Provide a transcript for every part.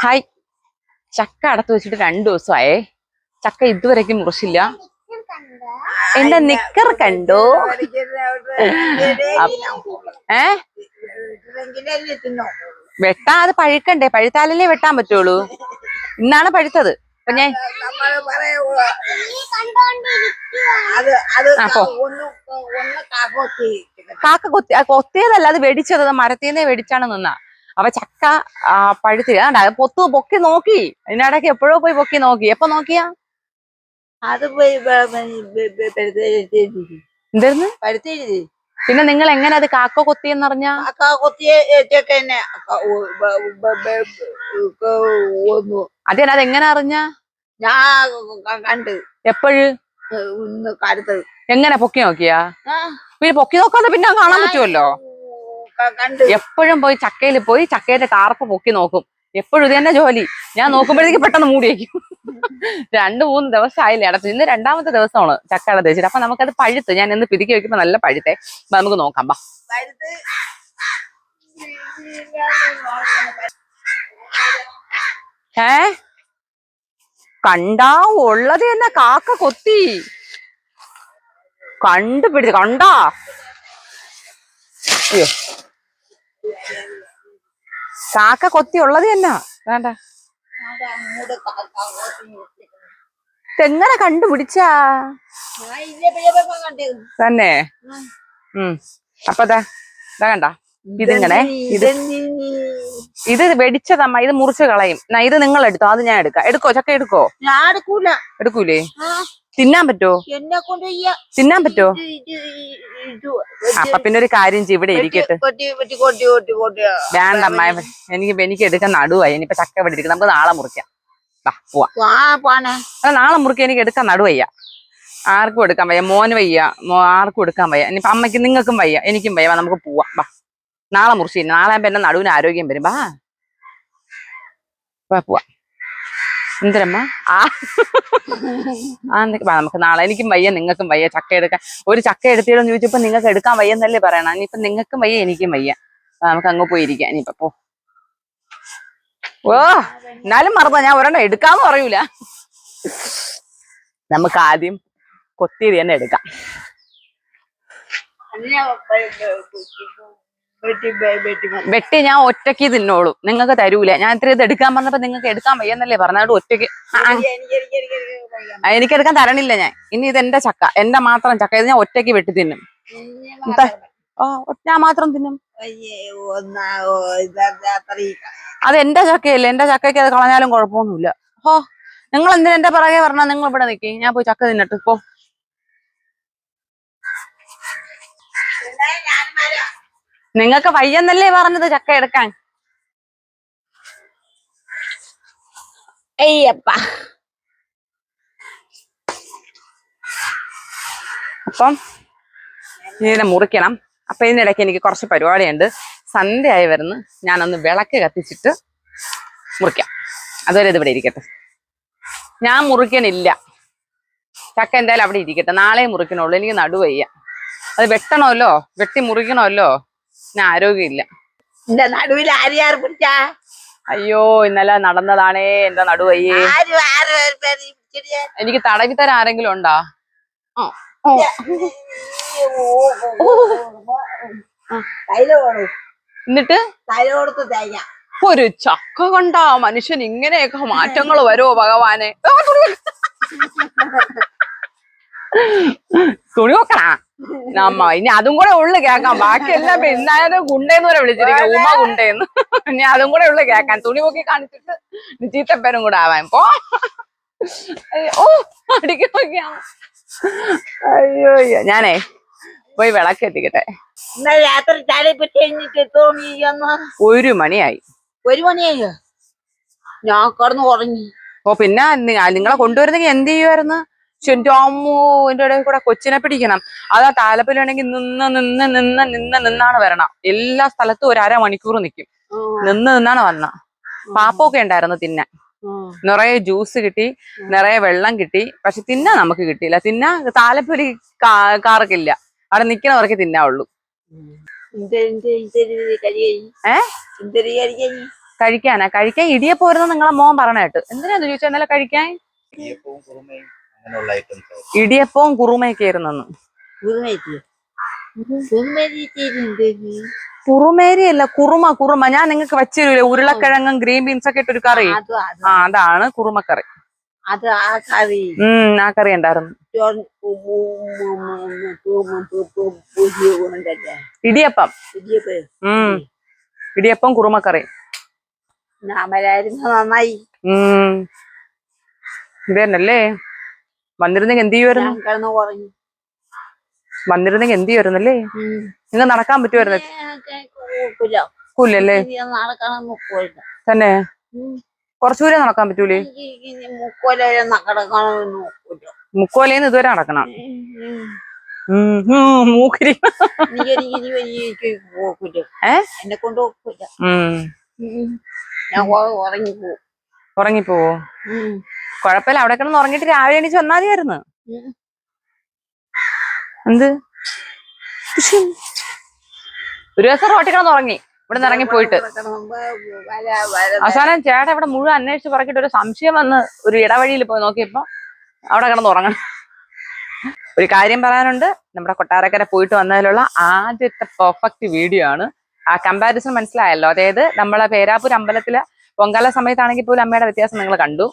Hi. ചക്ക അടത്ത് വെച്ചിട്ട് 2 ദിവസമായേ. ചക്ക ഇതുവരെയ്ക്കും മുറിച്ചില്ല. എന്റെ നിക്കർ കണ്ടോ? വെട്ടാ അത് പഴുക്കണ്ടേ? പഴുത്താലല്ലേ വെട്ടാൻ പറ്റുള്ളൂ. ഇന്നാണ് പഴുത്തത്. അപ്പൊ ഞാൻ കാക്ക കൊത്തിയതല്ല, അത് വെടിച്ചത്. മരത്തിന്നെ വെടിച്ചാണ് നിന്ന. അപ്പൊ ചക്ക പഴുത്തില്ല. പൊക്കി നോക്കി. അതിനിടയ്ക്ക് എപ്പോഴോ പോയി പൊക്കി നോക്കി. എപ്പൊ നോക്കിയാ അത് പോയി എന്തായിരുന്നു പഴുത്തെഴുതി. പിന്നെ നിങ്ങൾ എങ്ങനെ അത് കാക്ക കൊത്തിയെന്നറിഞ്ഞ? അതെ, അതെങ്ങനെ അറിഞ്ഞ? ഞാൻ കണ്ട്. എപ്പോഴ്? കടുത്തത്. എങ്ങനെ പൊക്കി നോക്കിയാ? പിന്നെ പൊക്കി നോക്കാതെ പിന്നെ കാണാൻ പറ്റുമല്ലോ. എപ്പോഴും പോയി ചക്കയിൽ പോയി ചക്കയുടെ ടാർപ്പ് പൊക്കി നോക്കും. എപ്പോഴും ഇത് തന്നെ ജോലി. ഞാൻ നോക്കുമ്പോഴേക്ക് പെട്ടെന്ന് മൂടി വയ്ക്കും. 2-3 ദിവസമായില്ലേ അടച്ചു. ഇന്ന് 2ാമത്തെ ദിവസമാണ് ചക്ക അടത്ത് വെച്ചിട്ട്. അപ്പൊ നമുക്കത് പഴുത്ത്. ഞാൻ ഇന്ന് പിതുക്കി വെക്കുമ്പോ നല്ല പഴുത്തേ. നമുക്ക് നോക്കാം. ബാ. കണ്ടാ ഉള്ളത് തന്നെ കാക്ക കൊത്തി കണ്ടുപിടിച്ച്. കണ്ടാ? അയ്യോ, കാക്ക കൊത്തി ഉള്ളത് തന്നെ. വേണ്ട, എങ്ങനെ കണ്ടുപിടിച്ചാ തന്നെ? അപ്പൊ ഇതാ കണ്ട, ഇതിങ്ങനെ ഇത് വെടിച്ചതമ്മ. ഇത് മുറിച്ച് കളയും. ഇത് നിങ്ങൾ എടുത്തോ, അത് ഞാൻ എടുക്കാം. എടുക്കോ? ചക്ക എടുക്കോ? ഞാൻ എടുക്കൂല. എടുക്കൂലേ? തിന്നാൻ പറ്റോ? എന്നെ കൊണ്ട് തിന്നാൻ പറ്റോ? അപ്പൊ പിന്നെ ഒരു കാര്യം ചെയ്യ്, ഇവിടെ ഇരിക്കട്ടെ. വേണ്ടമ്മ, എനിക്ക് എടുക്കാൻ നടുവായി. ഇനിയിപ്പൊ ചക്ക ഇവിടെ ഇരിക്കും. നമുക്ക് നാളെ മുറിക്കാം. നാളെ മുറിക്കാൻ എനിക്ക് എടുക്കാൻ നടുവയ്യ. ആർക്കും എടുക്കാൻ വയ്യ. മോന് വയ്യ, ആർക്കും എടുക്കാൻ വയ്യ. ഇനിയിപ്പൊ അമ്മയ്ക്ക്, നിങ്ങൾക്കും വയ്യ, എനിക്കും വയ്യ. നമുക്ക് പോവാം. ബാ, നാളെ മുറിച്ച്. നാളെ ആകുമ്പോ എന്നെ നടുവിന് ആരോഗ്യം വരും. പോവാ. എന്തരമ്മ? നമുക്ക് നാളെ. എനിക്കും വയ്യ, നിങ്ങൾക്കും വയ്യ. ചക്ക എടുക്കാൻ. ഒരു ചക്ക എടുത്തിടന്ന് ചോദിച്ചപ്പോ നിങ്ങൾക്ക് എടുക്കാൻ വയ്യെന്നല്ലേ പറയണം. ഇനിയിപ്പൊ നിങ്ങൾക്കും വയ്യ, എനിക്കും വയ്യ. നമുക്ക് അങ്ങ് പോയിരിക്കാം. ഇനിയിപ്പൊ പോ. ഓ, എന്നാലും മറന്നോ, ഞാൻ ഒരെണ്ണം എടുക്കാന്ന് പറയൂല. നമുക്ക് ആദ്യം കൊത്തിയത് തന്നെ എടുക്കാം. വെട്ടി ഞാൻ ഒറ്റയ്ക്ക് തിന്നോളൂ. നിങ്ങൾക്ക് തരൂല. ഞാൻ ഇത്ര ഇത് എടുക്കാൻ പറഞ്ഞപ്പോ നിങ്ങൾക്ക് എടുക്കാൻ വയ്യെന്നല്ലേ പറഞ്ഞോട് ഒറ്റയ്ക്ക്. എനിക്കെടുക്കാൻ തരണില്ല ഞാൻ. ഇനി ഇത് എന്റെ ചക്ക, എന്റെ മാത്രം ചക്ക. ഇത് ഞാൻ ഒറ്റയ്ക്ക് വെട്ടി തിന്നും. ഞാൻ മാത്രം തിന്നും. അത് എന്റെ ചക്കയല്ലേ. എന്റെ ചക്കയ്ക്ക് അത് കളഞ്ഞാലും കുഴപ്പമൊന്നുമില്ല. നിങ്ങൾ എന്തിനാ എന്റെ പിറകെ പറഞ്ഞാ? നിങ്ങൾ ഇവിടെ നിൽക്കി, ഞാൻ പോയി ചക്ക തിന്നിട്ട്. പോ. നിങ്ങൾക്ക് വയ്യെന്നല്ലേ പറഞ്ഞത് ചക്ക എടുക്കാൻ? അയ്യപ്പ. അപ്പം ഇതിനെ മുറിക്കണം. അപ്പൊ ഇതിനിടയ്ക്ക് എനിക്ക് കുറച്ച് പരിപാടിയുണ്ട്. സന്ധ്യയായി വരുന്നു. ഞാനൊന്ന് വിളക്ക് കത്തിച്ചിട്ട് മുറിക്കാം. അതുവരെ ഇത് ഇവിടെ ഇരിക്കട്ടെ. ഞാൻ മുറിക്കണില്ല. ചക്ക എന്തായാലും അവിടെ ഇരിക്കട്ടെ. നാളെ മുറിക്കണുള്ളൂ. എനിക്ക് നടുവയ്യ. അത് വെട്ടണമല്ലോ, വെട്ടി മുറിക്കണമല്ലോ. ഞാൻ ആരോഗ്യമില്ല. എന്റെ നടുവിൽ ആരെയാർ പിടിച്ചാ? അയ്യോ, ഇന്നലെ നടന്നതാണേ എന്റെ നടുവയ്യേ. എനിക്ക് തടവി തരാൻ ആരെങ്കിലും ഉണ്ടാ? എന്നിട്ട് ഒരു ചക്ക കണ്ടാ മനുഷ്യൻ ഇങ്ങനെയൊക്കെ മാറ്റങ്ങൾ വരുമോ ഭഗവാനെ? തുണി നോക്കണാ നമ്മ. ഇനി അതും കൂടെ ഉള്ളു കേൾക്കാം. ബാക്കിയെല്ലാം ഇന്നാലും ഗുണ്ടേന്ന് വരെ വിളിച്ചിരിക്കുന്നു. ഉമ്മ ഗുണ്ടേന്ന്. ഇനി അതും കൂടെ ഉള്ളു കേൾക്കാൻ. തുണി നോക്കി കാണിച്ചിട്ട് ചീത്തപ്പേരും കൂടെ ആവാൻ. പോ. ഓ, അടിക്ക് നോക്കിയാ. അയ്യോ, ഞാനേ പോയി വിളക്ക് എത്തിക്കട്ടെ. 1 മണിയായി. 1 മണിയായോ? ഞാൻ കിടന്ന് ഉറങ്ങി. ഓ, പിന്നെ നിങ്ങളെ കൊണ്ടുവരുന്നെങ്കിൽ എന്ത് ചെയ്യുമായിരുന്നു? എന്റെ അമ്മോ, എന്റെ ഇടയിൽ കൂടെ കൊച്ചിനെ പിടിക്കണം. അതാ താലപ്പൊലിയാണെങ്കിൽ നിന്നാണ് വരണം. എല്ലാ സ്ഥലത്തും 1/2 മണിക്കൂർ നിൽക്കും. നിന്നാണ് വന്ന. പാപ്പൊക്കെ ഉണ്ടായിരുന്നു തിന്നാൻ. നിറയെ ജ്യൂസ് കിട്ടി, നിറയെ വെള്ളം കിട്ടി. പക്ഷെ തിന്നാൻ നമുക്ക് കിട്ടിയില്ല. താലപ്പൊലി കാർക്കില്ല. അവിടെ നിൽക്കുന്നവർക്ക് തിന്നാവുള്ളൂ. കഴിക്കാൻ ഇടിയപ്പം വരുന്ന നിങ്ങളെ മോൻ പറഞ്ഞ കേട്ട്. എന്തിനാ ചോദിച്ചാൽ ഇന്നലെ കഴിക്കാൻ ഇടിയപ്പവും കുറുമയൊക്കെ ആയിരുന്നെന്ന്. കുറുമേരി അല്ല, കുറുമ. ഞാൻ നിങ്ങൾക്ക് വെച്ചിരൂലേ ഉരുളക്കിഴങ്ങും ഗ്രീൻ ബീൻസ് ഒക്കെ ഇട്ടൊരു കറി. അതാണ് കുറുമക്കറി. ആ കറി ഉണ്ടായിരുന്നു. ഇടിയപ്പം ഇടിയപ്പം കുറുമക്കറി നന്നായി. ഇത് തന്നെയല്ലേ. വന്നിരുന്നെങ്കിൽ എന്ത് ചെയ്യുമായിരുന്നു? വന്നിരുന്നെങ്കിൽ എന്ത് ചെയ്യുമായിരുന്നല്ലേ? നിങ്ങൾ നടക്കാൻ പറ്റുമായിരുന്നു? കൂലല്ലേ തന്നെ? കുറച്ചുകൂടെ നടക്കാൻ പറ്റൂലേ? മുക്കോലേന്ന് ഇതുവരെ നടക്കണം. മൂക്കിരി എന്നെ കൊണ്ട് ഉറങ്ങിപ്പോവോ? കൊഴപ്പില്ല, അവിടെ കിടന്ന് ഉറങ്ങിട്ട് രാവിലെ എണീച്ച് വന്നാൽ മതിയായിരുന്നു. എന്ത് ഒരു ദിവസം റോട്ടിൽ കിടന്ന് ഉറങ്ങി, ഇവിടെ നിന്ന് ഇറങ്ങി പോയിട്ട്. അവസാനം ചേട്ടൻ ഇവിടെ മുഴുവൻ അന്വേഷിച്ച് പറക്കിട്ട് ഒരു സംശയം വന്ന് ഒരു ഇടവഴിയിൽ പോയി നോക്കിയപ്പോ അവിടെ കിടന്ന് ഉറങ്ങണം. ഒരു കാര്യം പറയാനുണ്ട്, നമ്മുടെ കൊട്ടാരക്കര പോയിട്ട് വന്നതിലുള്ള ആദ്യത്തെ പെർഫെക്റ്റ് വീഡിയോ ആണ്. ആ കമ്പാരിസൺ മനസ്സിലായല്ലോ. അതായത് നമ്മളെ പേരാപ്പൂർ അമ്പലത്തിലെ പൊങ്കാല സമയത്താണെങ്കിൽ പോലും അമ്മയുടെ വ്യത്യാസം നിങ്ങൾ കണ്ടു.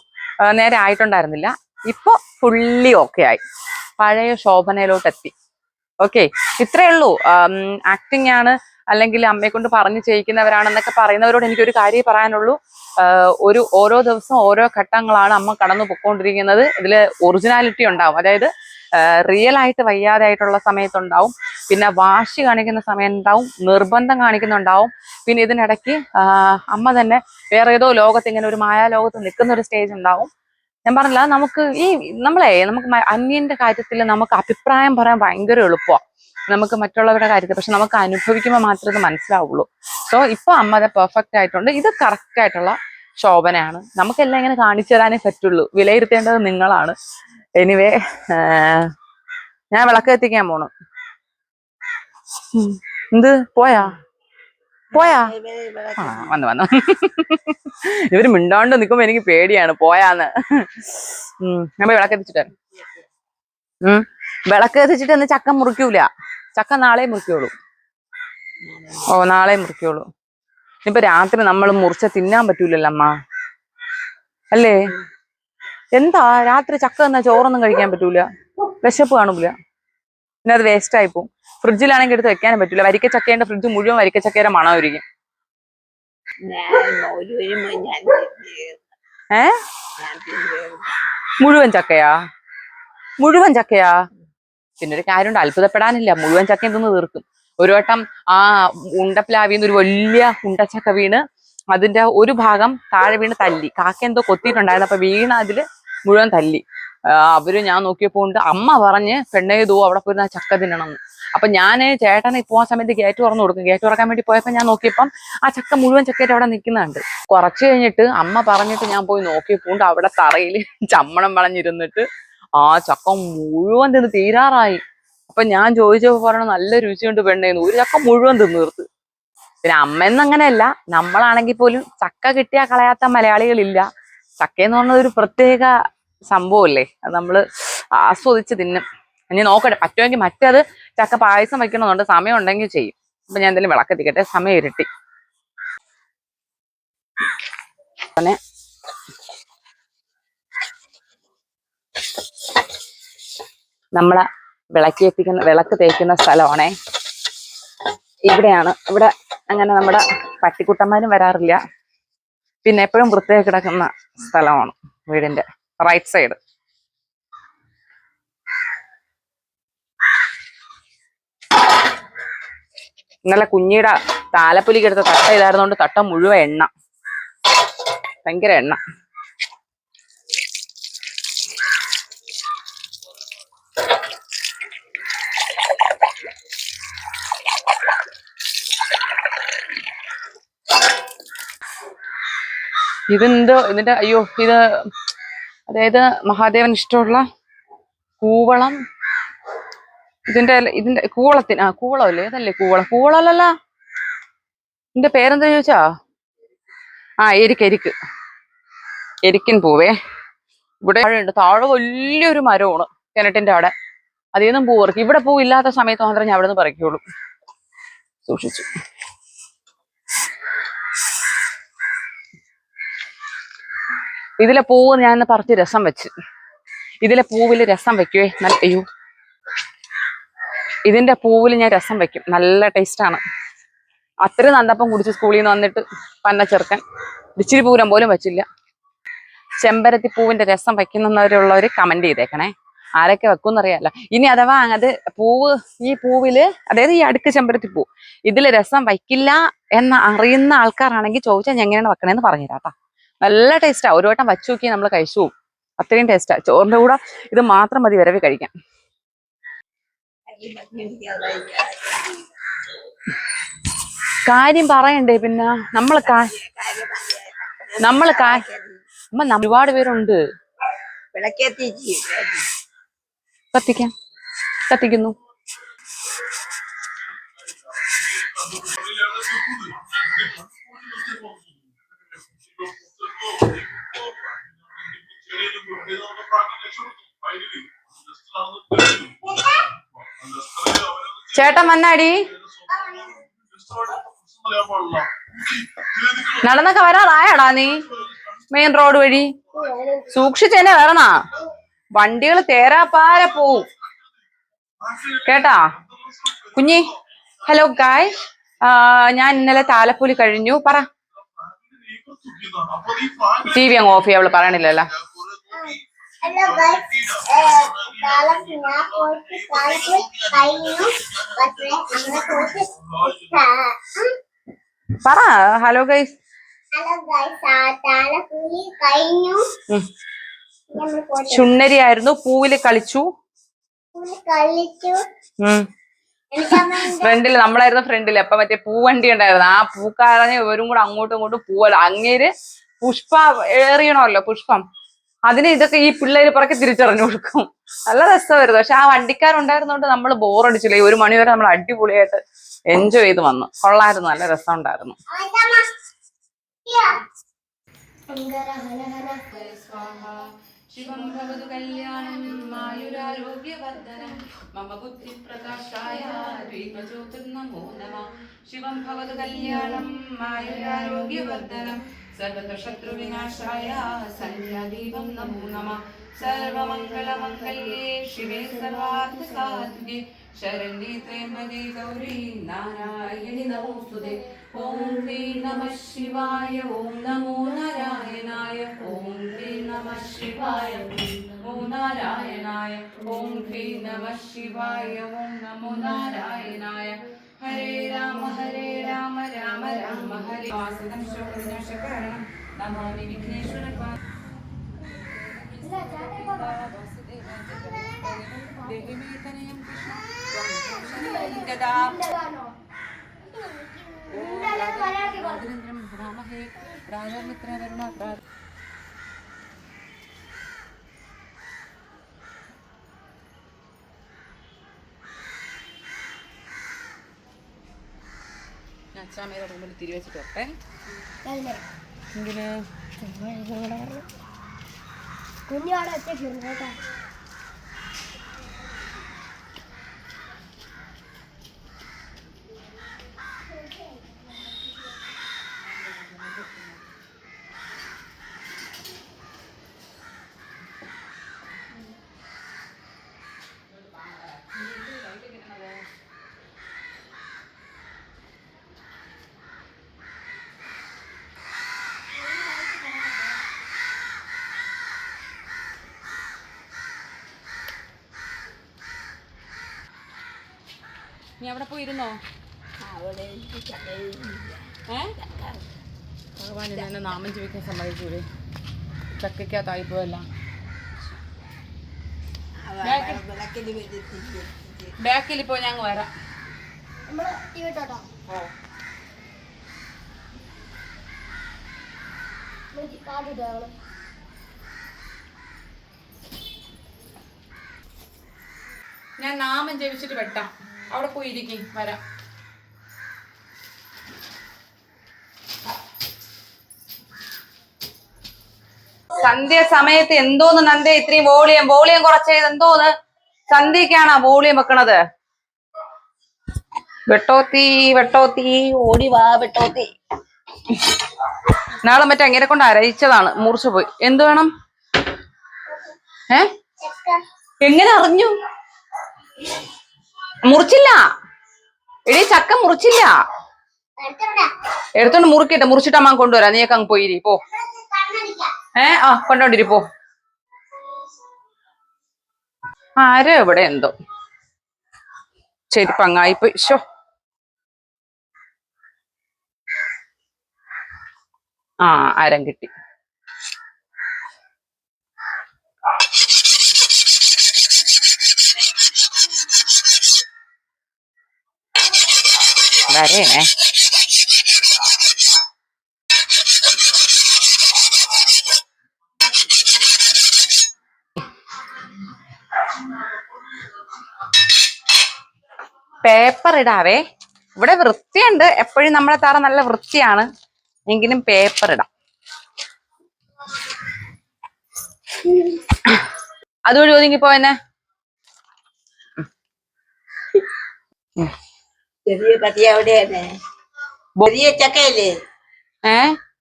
നേരെ ആയിട്ടുണ്ടായിരുന്നില്ല. ഇപ്പൊ ഫുള്ളി ഓക്കെ ആയി, പഴയ ശോഭനയിലോട്ട് എത്തി. ഓക്കെ, ഇത്രയേ ഉള്ളൂ. ആക്ടിങ് ആണ് അല്ലെങ്കിൽ അമ്മയെ കൊണ്ട് പറഞ്ഞു ചെയ്യിക്കുന്നവരാണെന്നൊക്കെ പറയുന്നവരോട് എനിക്കൊരു കാര്യം പറയാനുള്ളൂ. ഓരോ ദിവസവും ഓരോ ഘട്ടങ്ങളാണ് അമ്മ കടന്നു പൊക്കോണ്ടിരിക്കുന്നത്. ഇതില് ഒറിജിനാലിറ്റി ഉണ്ടാവും. അതായത് റിയൽ ആയിട്ട് വയ്യാതെ ആയിട്ടുള്ള സമയത്തുണ്ടാവും, പിന്നെ വാശി കാണിക്കുന്ന സമയം ഉണ്ടാവും, നിർബന്ധം കാണിക്കുന്നുണ്ടാവും. പിന്നെ ഇതിനിടയ്ക്ക് അമ്മ തന്നെ വേറെ ഏതോ ലോകത്ത്, ഇങ്ങനെ ഒരു മായാലോകത്ത് നിൽക്കുന്ന ഒരു സ്റ്റേജ് ഉണ്ടാവും. ഞാൻ പറഞ്ഞില്ല, നമുക്ക് നമുക്ക് അന്യന്റെ കാര്യത്തിൽ നമുക്ക് അഭിപ്രായം പറയാൻ ഭയങ്കര എളുപ്പമാണ്, നമുക്ക് മറ്റുള്ളവരുടെ കാര്യത്തിൽ. പക്ഷെ നമുക്ക് അനുഭവിക്കുമ്പോൾ മാത്രമേ ഇത് മനസ്സിലാവുള്ളൂ. സോ ഇപ്പൊ അമ്മ അത് പെർഫെക്റ്റ് ആയിട്ടുണ്ട്. ഇത് കറക്റ്റ് ആയിട്ടുള്ള ശോഭനയാണ്. നമുക്കെല്ലാം ഇങ്ങനെ കാണിച്ചു തരാനേ പറ്റുള്ളൂ, വിലയിരുത്തേണ്ടത് നിങ്ങളാണ്. എനിവേ, ഞാൻ വിളക്ക് എത്തിക്കാൻ പോണു. എന്ത് പോയാ വന്നു ഇവര് മിണ്ടാണ്ട് നിക്കുമ്പോ എനിക്ക് പേടിയാണ് പോയാന്ന്. ഞാൻ വിളക്ക് എത്തിച്ചിട്ട് വിളക്ക് എത്തിച്ചിട്ട് ഇന്ന് ചക്ക മുറിക്കൂല. ചക്ക നാളെ മുറിക്കുള്ളൂ. നാളെ മുറിക്കുള്ളൂ. ഇനിയിപ്പൊ രാത്രി നമ്മൾ മുറിച്ച തിന്നാൻ പറ്റൂലല്ലോ അമ്മ, അല്ലേ? എന്താ രാത്രി ചക്ക തന്നാ ചോറൊന്നും കഴിക്കാൻ പറ്റൂല, വിശപ്പ് കാണൂല, പിന്നെ അത് വേസ്റ്റ് ആയി പോവും. ഫ്രിഡ്ജിലാണെങ്കിൽ എടുത്ത് വെക്കാനും പറ്റൂല. വരിക്കച്ചക്കയുടെ ഫ്രിഡ്ജ് മുഴുവൻ വരിക്കച്ചക്കയുടെ മണമായിരിക്കും. മുഴുവൻ ചക്കയാ? പിന്നെ ഒരു കാര്യമുണ്ട്, അത്ഭുതപ്പെടാനില്ല. മുഴുവൻ ചക്കയും തിന്ന് തീർക്കും. ഒരു വട്ടം ആ ഉണ്ടപ്ലാവിന്ന് ഒരു വലിയ ഉണ്ടച്ചക്ക വീണ് അതിന്റെ ഒരു ഭാഗം താഴെ വീണ് തല്ലി. കാക്ക എന്തോ കൊത്തിയിട്ടുണ്ടായിരുന്നു, അപ്പൊ വീണ് അതില് മുഴുവൻ തല്ലി. ഞാൻ നോക്കിയപ്പോ ഉണ്ട് അമ്മ പറഞ്ഞ് പെണ്ണേതോ അവിടെ പോയിരുന്ന ആ ചക്ക തിന്നണമെന്ന്. അപ്പൊ ഞാന് ചേട്ടനെ പോകാൻ സമയത്ത് ഗേറ്റ് തുറന്നു കൊടുക്കും. ഗേറ്റ് തുറക്കാൻ വേണ്ടി പോയപ്പോ ഞാൻ നോക്കിയപ്പം ആ ചക്ക മുഴുവൻ ചക്കയായിട്ട് അവിടെ നിൽക്കുന്നുണ്ട്. കുറച്ച് കഴിഞ്ഞിട്ട് അമ്മ പറഞ്ഞിട്ട് ഞാൻ പോയി നോക്കിയപ്പോ അവിടെ തറയിൽ ചമ്മണം വളഞ്ഞിരുന്നിട്ട് ആ ചക്ക മുഴുവൻ തിന്ന് തീരാറായി. അപ്പൊ ഞാൻ ചോദിച്ചപ്പോ പറയണ നല്ല രുചിയുണ്ട് പെണ്ണേന്ന്. ഒരു ചക്ക മുഴുവൻ തിന്ന് തീർത്ത്. പിന്നെ അമ്മയെന്ന് അങ്ങനെയല്ല, നമ്മളാണെങ്കിൽ പോലും ചക്ക കിട്ടിയാൽ കളയാത്ത മലയാളികളില്ല. ചക്കയെന്ന് പറഞ്ഞ ഒരു പ്രത്യേക സംഭവമല്ലേ, അത് നമ്മള് ആസ്വദിച്ച് തിന്നും. ഇനി നോക്കട്ടെ, പറ്റുമെങ്കിൽ മറ്റേത് ചക്ക പായസം വെക്കണമെന്നുണ്ട്. സമയം ഉണ്ടെങ്കിൽ ചെയ്യും. അപ്പൊ ഞാൻ എന്തെങ്കിലും വിളക്കെത്തിക്കട്ടെ, സമയം ഇരുട്ടി. നമ്മളെ വിളക്ക് തേക്കുന്ന സ്ഥലമാണേ. ഇവിടെയാണ്. ഇവിടെ അങ്ങനെ നമ്മുടെ പട്ടിക്കുട്ടന്മാരും വരാറില്ല. പിന്നെ എപ്പോഴും വൃത്തിയായി കിടക്കുന്ന സ്ഥലമാണ് വീടിന്റെ റൈറ്റ് സൈഡ്. ഇന്നലെ കുഞ്ഞിയുടെ താലപ്പൊലിക്ക് എടുത്ത തട്ട ഇതായിരുന്നോണ്ട് തട്ട മുഴുവൻ എണ്ണ, ഭയങ്കര എണ്ണ. ഇതിന്റെ അയ്യോ, ഇത് അതായത് മഹാദേവൻ ഇഷ്ടമുള്ള കൂവളം. ഇതിന്റെ കൂവളത്തിന് കൂവളമല്ലേ? അതല്ലേ കൂവളമല്ലല്ല. ഇതിന്റെ പേരെന്താ ചോദിച്ചാ എരിക്ക് എരിക്കിൻ പൂവേ. ഇവിടെ ഉണ്ട്, താഴെ വലിയൊരു മരമാണ് കിണറ്റിന്റെ അവിടെ. അതിൽ നിന്നും പൂ പറിക്കും. ഇവിടെ പൂ ഇല്ലാത്ത സമയത്ത് മാത്രമേ ഞാൻ അവിടെ നിന്ന് പറിക്കുള്ളൂ. സൂക്ഷിച്ചു. ഇതിലെ പൂവ് ഞാൻ പറിച്ച് രസം വെച്ച്. ഇതിലെ പൂവില് രസം വെക്കുവേ. അയ്യോ, ഇതിന്റെ പൂവിൽ ഞാൻ രസം വെക്കും. നല്ല ടേസ്റ്റാണ്. അത്രയും നന്തപ്പം കുടിച്ച് സ്കൂളിൽ നിന്ന് വന്നിട്ട് പന്ന ചെറുക്കൻ ഇച്ചിരി പൂരം പോലും വെച്ചില്ല. ചെമ്പരത്തി പൂവിന്റെ രസം വയ്ക്കുന്നവരുള്ളവർ കമന്റ് ചെയ്തേക്കണേ. ആരൊക്കെ വെക്കുമെന്നറിയാലോ. ഇനി അഥവാ അത് പൂവ്, ഈ പൂവില്, അതായത് ഈ അടുക്ക് ചെമ്പരത്തി പൂ ഇതില് രസം വയ്ക്കില്ല എന്ന് അറിയുന്ന ആൾക്കാരാണെങ്കിൽ ചോദിച്ചാൽ എങ്ങനെയാണ് വെക്കണേന്ന് പറഞ്ഞുതരാം. നല്ല ടേസ്റ്റാ. ഒരു വട്ടം വച്ചു നോക്കി നമ്മൾ കഴിച്ചു പോകും. അത്രയും ടേസ്റ്റാ. ചോറിന്റെ കൂടെ ഇത് മാത്രം മതി വരവി കഴിക്കാൻ. കാര്യം പറയണ്ടേ പിന്നെ. നമ്മള് ഒരുപാട് പേരുണ്ട്. കത്തിക്കുന്നു. ചേട്ടൻ വന്നാടി? നടന്നൊക്കെ വരാറായടാ നീ? മെയിൻ റോഡ് വഴി സൂക്ഷിച്ചെന്നെ വരണാ. വണ്ടികൾ തേരാപ്പാരെ പോവും കേട്ടാ കുഞ്ഞി. ഹലോ ഗായ്, ഞാൻ ഇന്നലെ താലപ്പൊലി കഴിഞ്ഞു. പറ. TV അങ്ങ് ഓഫ് ചെയ്യാൻ അവള് പറയണില്ലല്ലോ. പറ. Hello guys. ചുണ്ണരി ആയിരുന്നു. പൂവില് കളിച്ചു. ഫ്രണ്ടില് നമ്മളായിരുന്നു ഫ്രണ്ടില്. അപ്പൊ മറ്റേ പൂവണ്ടി ഉണ്ടായിരുന്നു. ആ പൂക്കാരനെ ഇവരും കൂടെ അങ്ങോട്ടും ഇങ്ങോട്ടും പൂവല്ല. അങ്ങേര് പുഷ്പ എറിയണമല്ലോ, പുഷ്പം. അതിന് ഇതൊക്കെ ഈ പിള്ളേര് പുറകെ തിരിച്ചറിഞ്ഞു കൊടുക്കും. നല്ല രസമായിരുന്നു. പക്ഷെ ആ വണ്ടിക്കാരുണ്ടായിരുന്നോണ്ട് നമ്മൾ ബോറടിച്ചില്ല. 1 മണി വരെ നമ്മൾ അടിപൊളിയായിട്ട് എൻജോയ് ചെയ്ത് വന്നു. കൊള്ളായിരുന്നു. നല്ല രസം ഉണ്ടായിരുന്നു. ശിവം ഭവതു കല്യാണം ആയുരാരോഗ്യവർദ്ധനം മമ ബുദ്ധി പ്രകാശായ ദീപജ്യോതിർനമോ നമഃ. ശിവം ഭവതു കല്യാണം ആയുരാരോഗ്യവർദ്ധനം സർവശത്രുവിനാശായ സന്ധ്യാദീപം നമോ നമഃ. സർവമംഗളമംഗല്യേ ശിവേ സർവാർത്ഥസാധികേ ശരണ്യേ ത്രയംബകേ ഗൗരി നാരായണി നമോസ്തുതേ. ഓം ഹ്രീ നമഃ ശിവായ. ഓം നമോ നാരായണായ. ഓം ഹ്രീ നമഃ ശിവായ. നമോ നാരായണായ. ഓം ഹ്രീ നമഃ ശിവായ. ഓം നമോ നാരായണായ. ഹരേ രാമ രാമ രാമ ഹരേ. വാസുദം ശോകവിനാശകരണം നമാമി വിഘ്നേശ്വര. അച്ഛാമ്മയുടെ റൂമിൽ തിരിവെച്ചിട്ട് വരട്ടെ. എന്തിന്? കുഞ്ഞാടെ ഒറ്റയ്ക്ക് കേട്ടാ. നീ അവിടെ പോയിരുന്നോ? ഭഗവാൻ എന്നെ നാമം ജപിക്കാൻ സമ്മതിച്ചൂടെ? ചക്കയ്ക്കകത്തായിപ്പോയല്ല. ബാക്കിൽ ഇപ്പോ ഞങ്ങൾ വരാം. ഞാൻ നാമം ജപിച്ചിട്ട് വെട്ടാം. അവിടെ പോയിരിക്കും. വരാം. സന്ധ്യ സമയത്ത് എന്തോന്ന് നന്ദേ ഇത്രയും വോളിയം കുറച്ചത് എന്തോന്ന്? സന്ധ്യക്കാണോ വോളിയം വെക്കണത്? വെട്ടോത്തി ഓടി വാ വെട്ടോത്തി. നാളെ മറ്റേ അങ്ങനെ കൊണ്ട് അരയിച്ചതാണ്, മുറിച്ചു പോയി. എന്ത് വേണം? എങ്ങനെ അറിഞ്ഞു? മുറിച്ചില്ല എടീ, ചക്ക മുറിച്ചില്ല. എടുത്തോണ്ട് മുറിച്ചിട്ട് അമ്മ കൊണ്ടുവരാം. നീയൊക്കെ അങ്ങ് പോയിരി പോ. കൊണ്ടോണ്ടിരി പോ. ആരോ ഇവിടെ എന്തോ ചെരിപ്പങ്ങായിപ്പോയി. ശോ, ആരം കിട്ടി. വരേണേ. പേപ്പർ ഇടാവേ. ഇവിടെ വൃത്തിയുണ്ട്, എപ്പോഴും നമ്മളെ തറ നല്ല വൃത്തിയാണ്, എങ്കിലും പേപ്പർ ഇടാം. അതുവഴി ഒതുങ്ങി പോയെന്നെ. ചെറിയ കത്തി എവിടെയാണ്? ചെറിയ ചക്കയില്ലേ?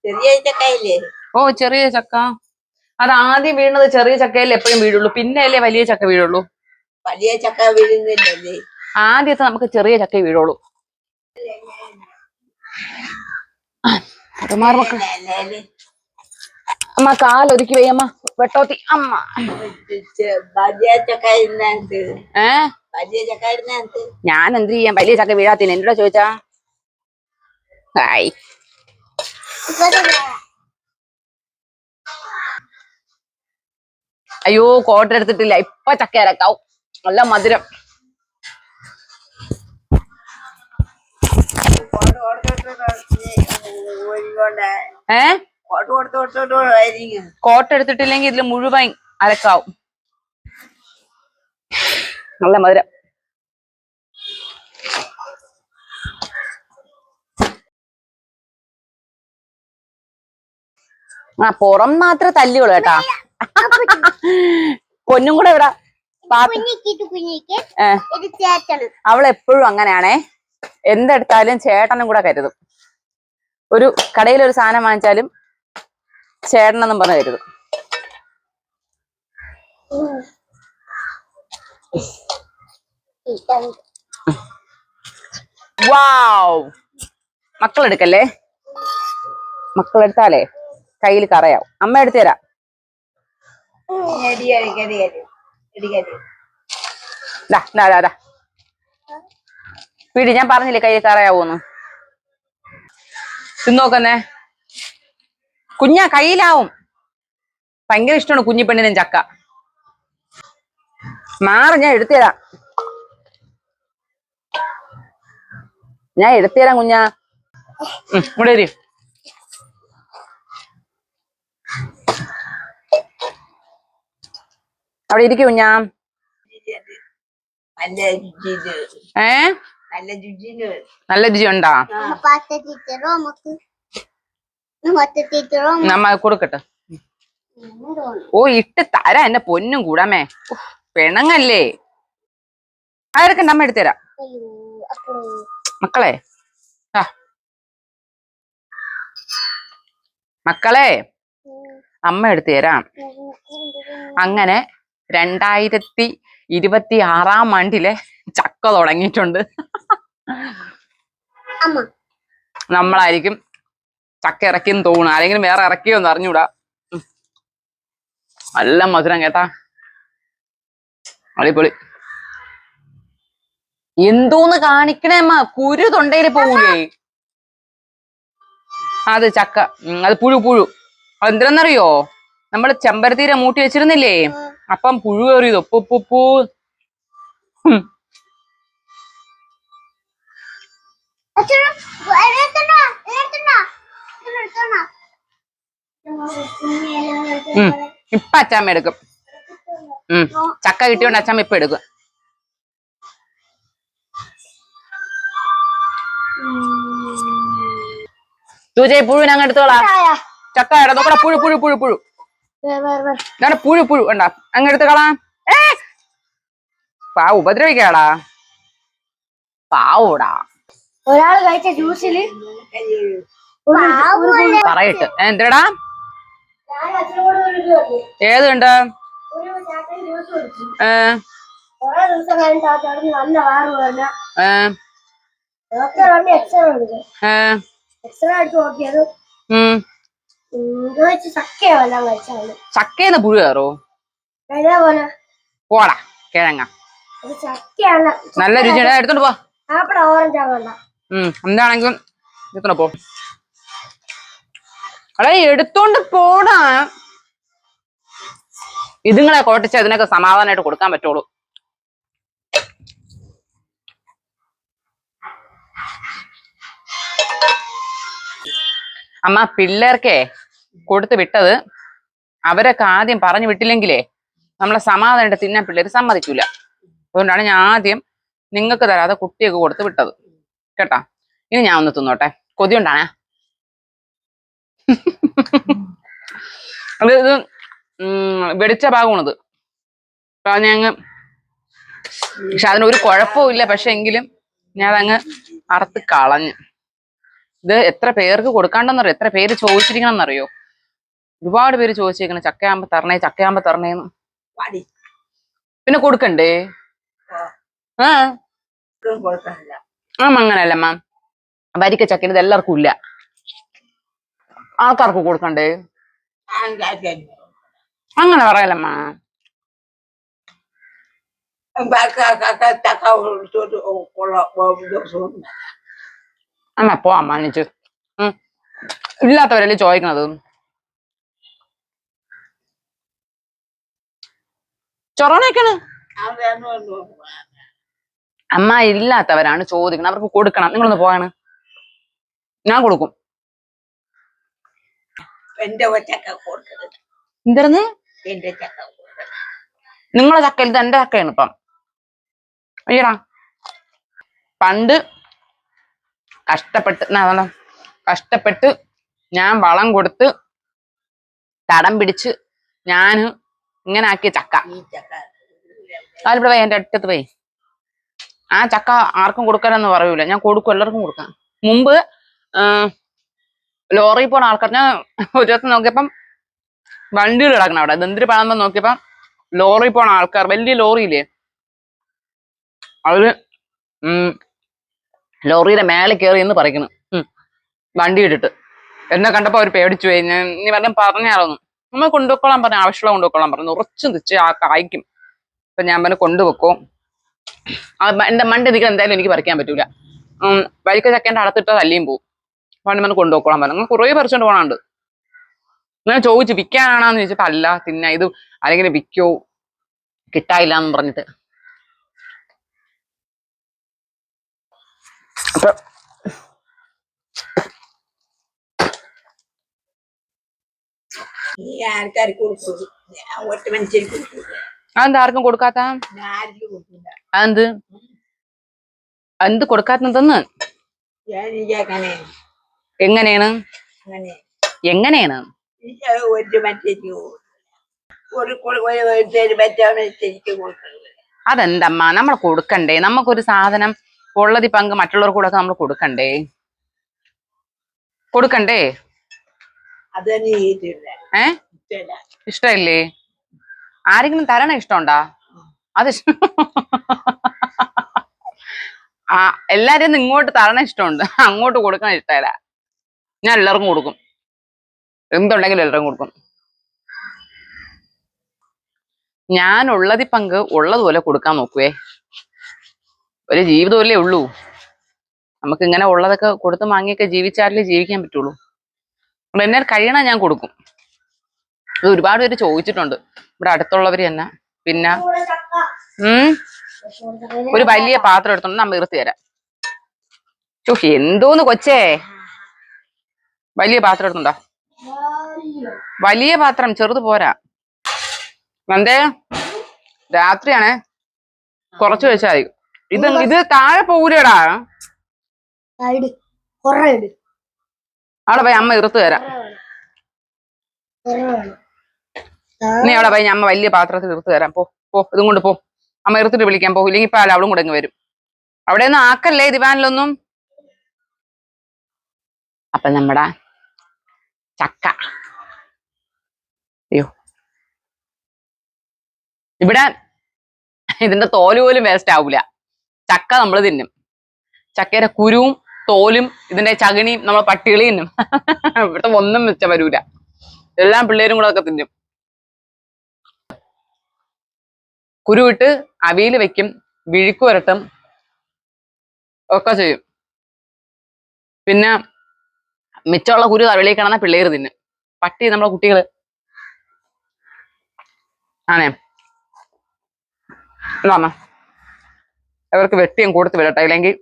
ചെറിയ ചക്കയില്ലേ? ഓ, ചെറിയ ചക്ക. അത് ആദ്യം വീഴുന്നത് ചെറിയ ചക്കയല്ലേ എപ്പോഴും വീഴുള്ളൂ, പിന്നെ അല്ലേ വലിയ ചക്ക വീഴുള്ളൂ. വലിയ ചക്ക വീഴുന്നില്ലല്ലേ? ആദ്യത്തെ നമുക്ക് ചെറിയ ചക്ക വീഴുള്ളൂ. അമ്മ കാലൊതുക്കി വയ്യമ്മ വെട്ടോത്തി അമ്മ. ഞാൻ എന്ത് ചെയ്യാം? വലിയ ചക്ക വീഴാത്തിന് എന്നോട് ചോദിച്ചാ. അയ്യോ, കോട്ട എടുത്തിട്ടില്ല. ഇപ്പൊ ചക്ക ഇറക്കാവും, നല്ല മധുരം. കോട്ട എടുത്തിട്ടില്ലെങ്കിൽ ഇതില് മുഴുവൻ അരക്കാവും, നല്ല മധുരം. പുറം മാത്രം തല്ലുകള് കേട്ടാ. പൊന്നും കൂടെ ഇവിടെ. അവളെപ്പോഴും അങ്ങനെയാണേ, എന്തെടുത്താലും ചേട്ടനും കൂടെ കരുതും. ഒരു കടയിലൊരു സാധനം വാങ്ങിച്ചാലും ചേട്ടനെന്നും പറഞ്ഞ് കരുതും. വാവ്, മക്കളെടുക്കല്ലേ. മക്കളെടുത്താലേ കയ്യിൽ കറയാവും. അമ്മ എടുത്തു തരാം. വീട് ഞാൻ പറഞ്ഞില്ലേ കയ്യിൽ കറയാവൂന്ന്. തിന്നോക്കന്നെ കുഞ്ഞാ, കയ്യിലാവും. ഭയങ്കര ഇഷ്ടമാണ് കുഞ്ഞിപ്പെണ്ണിനും ചക്ക. മാറി, ഞാൻ എടുത്തുതരാം. കുഞ്ഞാ. ഇവിടെ വരും. അവിടെ ഇരിക്കും കുഞ്ഞാ. നല്ല രുചി ഉണ്ടാ? നമ്മ കൊടുക്കട്ടെ. ഓ, ഇട്ട് തരാ എന്റെ പൊന്നും കൂടാമേ. പെണങ്ങല്ലേ. അതൊക്കെ നമ്മ എടുത്തുതരാം. മക്കളെ മക്കളെ അമ്മ എടുത്തു തരാം. അങ്ങനെ 2026 ആണ്ടിലെ ചക്ക തുടങ്ങിയിട്ടുണ്ട്. നമ്മളായിരിക്കും ചക്ക ഇറക്കിയെന്ന് തോന്നുന്നു. ആരെങ്കിലും വേറെ ഇറക്കിയോന്ന് അറിഞ്ഞൂടാ. നല്ല മധുരം കേട്ടാ, അടിപൊളി. എന്തോന്ന് കാണിക്കണേ അമ്മ? കുരു തൊണ്ടയില് പോകൂലേ? അത് ചക്ക, അത് പുഴു. അതെന്തിനെന്നറിയോ? നമ്മള് ചെമ്പരത്തീര മൂട്ടി വെച്ചിരുന്നില്ലേ, അപ്പം പുഴു കയറിയത്. ഒപ്പൂ. ഇപ്പൊ അച്ചാമ്മ എടുക്കും. ചക്ക കിട്ടിയോണ്ട് അച്ചാമ്മ ഇപ്പൊ എടുക്കും. തൂജെ പുഴുവിനെ അങ്ങ് എടുത്തോളാ. ചക്ക നോക്കടാ, പുഴു. ഇതാണ് പുഴു പുഴു ഉണ്ടാ അങ്ങ് എടുത്ത് കളാ. ഉപദ്രവിക്കാടാ പാവൂടാ. ഒരാള് കഴിച്ച ജ്യൂസില് പറയിട്ട് എന്തിടാ ഞാൻ അച്ഛനോട് ഒരു ഇത് പറഞ്ഞു. ഏത് കണ്ട് ഒരു ചാക്കയിൽ ജ്യൂസ് കുടിച്ചു. ഏ കുറെ ദിവസം കഴിഞ്ഞിട്ട് ആ ചേട്ടന് നല്ല വാറ് പറഞ്ഞ ഏ ഡോക്ടർ പറഞ്ഞ് എക്സ്റേ എടുക്കും. ഏ എക്സ്റേ എടുത്ത് നോക്കിയത് ഇത് വെച്ച് ചക്കയോ എല്ലാം കഴിച്ചാണ്. ചക്കയെന്ന് പുഴു കയറോ? ഇതേപോലെ പോടാ കിഴങ്ങ. അത് ചക്കയാണ്. നല്ല രുചിയാണ്. എടുത്തോണ്ട് പോ. ആപ്പിൾ ഓറഞ്ച് ആവണ്ട. എന്താണെങ്കിലും എടുത്തോണ്ട് പോ. അടേ എടുത്തോണ്ട് പോടാ. ഇതുങ്ങളെ കോട്ടിച്ച് അതിനൊക്കെ സമാധാനമായിട്ട് കൊടുക്കാൻ പറ്റുള്ളൂ. അമ്മ പിള്ളേർക്കേ കൊടുത്ത് വിട്ടത് അവരൊക്കെ ആദ്യം പറഞ്ഞു വിട്ടില്ലെങ്കിലേ നമ്മളെ സമാധാനമായിട്ട് തിന്നാൻ പിള്ളേർ സമ്മതിക്കൂല. അതുകൊണ്ടാണ് ഞാൻ ആദ്യം നിങ്ങൾക്ക് തരാതെ കുട്ടിയൊക്കെ കൊടുത്ത് വിട്ടത് കേട്ടാ. ഇനി ഞാൻ ഒന്ന് തിന്നോട്ടെ, കൊതിയുണ്ടാണേ. അത് ഇത് വെടിച്ച ഭാഗമാണിത്. ഞങ്ങ് പക്ഷെ അതിനൊരു കുഴപ്പവും ഇല്ല. പക്ഷെ എങ്കിലും ഞാൻ അതങ്ങ് അറുത്ത് കളഞ്ഞു. ഇത് എത്ര പേർക്ക് കൊടുക്കാണ്ടെന്നറിയോ? എത്ര പേര് ചോദിച്ചിരിക്കണം എന്നറിയോ? ഒരുപാട് പേര് ചോദിച്ചിരിക്കണം ചക്കയാകുമ്പോ തരണേ, ചക്കയാകുമ്പോ തരണേന്ന്. പിന്നെ കൊടുക്കണ്ടേ? അങ്ങനല്ലമ്മ, വരിക്ക ചക്കയിൽ ഇത് എല്ലാവർക്കും ഇല്ല. ആൾക്കാർക്ക് കൊടുക്കണ്ടേ? അങ്ങനെ പറയലമ്മ. അമ്മ പോ അമ്മ എണീച്ച്. ഇല്ലാത്തവരല്ലേ ചോദിക്കണത്. ചൊറോണയൊക്കെയാണ്. അമ്മ ഇല്ലാത്തവരാണ് ചോദിക്കണം, അവർക്ക് കൊടുക്കണം. നിങ്ങളൊന്ന് പോയാണ്, ഞാൻ കൊടുക്കും. എന്തായിരുന്നു നിങ്ങളെ ചക്കയിൽ? ഇത് എന്റെ ചക്കയാണ് ഇപ്പം. അയ്യടാ, പണ്ട് കഷ്ടപ്പെട്ട് ഞാൻ വളം കൊടുത്ത് തടം പിടിച്ച് ഞാൻ ഇങ്ങനെ ആക്കിയ ചക്ക. അതിവിടെ പോയി എന്റെ അടുത്തത് പോയി. ആ ചക്ക ആർക്കും കൊടുക്കാനെന്ന് പറയൂല, ഞാൻ കൊടുക്കും, എല്ലാവർക്കും കൊടുക്കാം. മുമ്പ് ലോറി പോണ ആൾക്കാർ, ഞാൻ ഒരു ദിവസം നോക്കിയപ്പം വണ്ടിയിൽ കിടക്കണം അവിടെ. ദന്തിരി പഴമ്പോ നോക്കിയപ്പം ലോറി പോണ ആൾക്കാർ, വലിയ ലോറിയില്ലേ, അവര് ലോറിയുടെ മേലെ കയറി എന്ന് പറിക്കണം വണ്ടി ഇട്ടിട്ട്. എന്നെ കണ്ടപ്പോ അവര് പേടിച്ചു പോയി. ഞാൻ ഇനി വല്ലതും പറഞ്ഞാലൊന്നും. നമ്മൾ കൊണ്ടുപോയിക്കോളാൻ പറഞ്ഞു, ആവശ്യമുള്ള കൊണ്ടുപോയിക്കോളാൻ പറഞ്ഞു. ഉറച്ചു നിച്ച് ആ കായ്ക്കും. അപ്പൊ ഞാൻ പറഞ്ഞ് കൊണ്ടുവെക്കും. എന്റെ മണ്ട നിൽക്കാൻ എന്തായാലും എനിക്ക് പറിക്കാൻ പറ്റൂല. വരിക്ക ചക്കേന്റെ അടത്തിട്ട് തല്ലിയും പോവും. പണ്ട് കൊണ്ടുപോയിക്കോളാൻ പറഞ്ഞു. അങ്ങനെ കുറേ പറിച്ചോണ്ട് പോകാനുണ്ട്. ഞാൻ ചോദിച്ചു വിൽക്കാനാണോന്ന് ചോദിച്ചപ്പോ അല്ല, തിന്ന ഇത് അല്ലെങ്കിൽ വിൽക്കോ കിട്ടായില്ല എന്ന് പറഞ്ഞിട്ട്. അപ്പൊ അതെന്താ ആർക്കും കൊടുക്കാത്ത? അതെന്ത് എന്ത് കൊടുക്കാത്തതെന്ന്? എങ്ങനെയാണ് എങ്ങനെയാണ്? അതെന്തമ്മ, നമ്മൾ കൊടുക്കണ്ടേ? നമുക്കൊരു സാധനം ഉള്ളതി പങ്ക് മറ്റുള്ളവർക്ക് കൂടെ നമ്മൾ കൊടുക്കണ്ടേ? കൊടുക്കണ്ടേ? ഇഷ്ടമില്ലേ? ആരെങ്കിലും തരണ ഇഷ്ടമുണ്ടാ? അത് എല്ലാരും ഒന്നും ഇങ്ങോട്ട് തരണ ഇഷ്ടമുണ്ട്, അങ്ങോട്ട് കൊടുക്കാൻ ഇഷ്ടമല്ല. ഞാൻ എല്ലാവർക്കും കൊടുക്കും, എന്തുണ്ടെങ്കിലും എല്ലാവർക്കും കൊടുക്കും. ഞാൻ ഉള്ളതി പങ്ക് ഉള്ളതുപോലെ കൊടുക്കാൻ നോക്കുവേ. ഒരു ജീവിതമല്ലേ ഉള്ളൂ. നമുക്ക് ഇങ്ങനെ ഉള്ളതൊക്കെ കൊടുത്ത് വാങ്ങിയൊക്കെ ജീവിച്ചാലേ ജീവിക്കാൻ പറ്റുള്ളൂ. എന്നാൽ കഴിയണ ഞാൻ കൊടുക്കും. അത് ഒരുപാട് പേര് ചോദിച്ചിട്ടുണ്ട്, ഇവിടെ അടുത്തുള്ളവര് തന്നെ. പിന്നെ ഒരു വലിയ പാത്രം എടുത്തോണ്ട് നമ്മ നിർത്തി തരാം. എന്തോന്ന് കൊച്ചേ, വലിയ പാത്രം എടുത്തുണ്ടോ? വലിയ പാത്രം, ചെറുത് പോരാ. എന്തേ രാത്രിയാണേ, കുറച്ച് വെച്ചാൽ മതി. ഇത് താഴെ പോകൂലേടാ. അവിടെ പോയി അമ്മ ഇറുത്ത് തരാം. നീ അവിടെ പോയി അമ്മ വലിയ പാത്രത്തിൽ തീർത്ത് തരാം. പോ പോ, ഇതും കൊണ്ട് പോ. അമ്മ എടുത്തിട്ട് വിളിക്കാൻ പോ, ഇല്ലെങ്കിൽ ഇപ്പൊ അവളും കൂടെ ഇങ്ങ് വരും. അവിടെ ഒന്നും ആക്കല്ലേ ദിവാനിലൊന്നും. അപ്പൊ നമ്മടെ ചക്ക, അയ്യോ ഇവിടെ ഇതിന്റെ തോല് പോലും വേസ്റ്റ് ആവൂല. ചക്ക നമ്മൾ തിന്നും. ചക്കയുടെ കുരുവും തോലും ഇതിന്റെ ചകിണിയും നമ്മൾ പട്ടികളി തിന്നും. ഇവിടുത്തെ ഒന്നും വെച്ച വരൂല. എല്ലാം പിള്ളേരും കൂടെ ഒക്കെ തിന്നും. കുരുവിട്ട് അവിയൽ വെക്കും, വിഴുക്ക് വരട്ടും ഒക്കെ ചെയ്യും. പിന്നെ മിച്ചമുള്ള കുരു വെളിയിൽ കിടന്ന പിള്ളേർ തിന്നും. പട്ടി നമ്മളെ കുട്ടികള് ആണേ. എന്താ അവർക്ക് വെട്ടിയും കൊടുത്ത് വിടട്ടെ, ഇല്ലെങ്കിൽ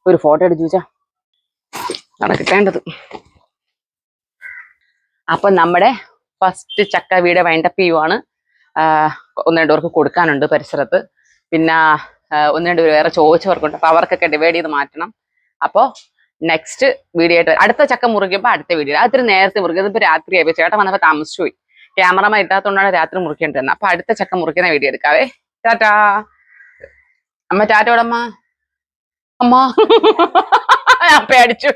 ഒരു ഫോട്ടോ എടുത്ത് ചോദിച്ചാ അവിടെ കിട്ടേണ്ടത്. അപ്പൊ നമ്മുടെ ഫസ്റ്റ് ചക്ക വീട് വൈൻഡപ്പ് ചെയ്യുവാണ്. ഒന്ന് രണ്ടുപേർക്ക് കൊടുക്കാനുണ്ട് പരിസരത്ത്. പിന്നെ ഒന്ന് രണ്ടുപേർ വേറെ ചോദിച്ചവർക്കുണ്ട്. അപ്പൊ അവർക്കൊക്കെ ഡിവൈഡ് ചെയ്ത് മാറ്റണം. അപ്പോൾ നെക്സ്റ്റ് വീഡിയോ ആയിട്ട് അടുത്ത ചക്ക മുറിക്കുമ്പോൾ അടുത്ത വീഡിയോ. അതൊരു നേരത്തെ മുറിക്കും. ഇതിപ്പോ രാത്രിയായി. ചേട്ടൻ വന്നപ്പോൾ താമസിച്ചു പോയി. ക്യാമറമാൻ ഇട്ടാത്തതുകൊണ്ടാണ് രാത്രി മുറിക്കേണ്ടിരുന്നത്. അപ്പൊ അടുത്ത ചക്ക മുറിക്കുന്ന വീഡിയോ എടുക്കാവേ. ടാറ്റാ. അമ്മ ടാറ്റോടമ്മ. അമ്മ ഞാൻ പേടിച്ചു.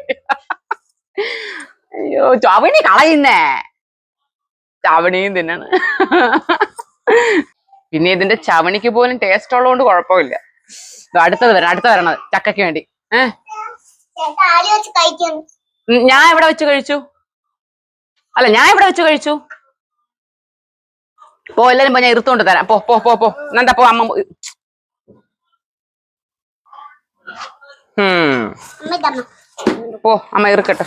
അയ്യോ ചവണി കളയുന്നേ. ചവണിയും തിന്നാണ്. പിന്നെ ഇതിന്റെ ചവണിക്ക് പോലും ടേസ്റ്റ് ഉള്ളതുകൊണ്ട് കുഴപ്പമില്ല. അടുത്തത് വരണത് ചക്കയ്ക്ക് വേണ്ടി. ഞാൻ എവിടെ വെച്ച് കഴിച്ചു? അല്ല ഞാൻ എവിടെ വെച്ച് കഴിച്ചു? പോ, എല്ലാരും പോ, ഞാൻ ഇരുത്തോണ്ട് തരാം. പോ പോ പോ പോ എന്താ പോ. അമ്മ പോ, അമ്മ ഇറുക്കട്ടെ.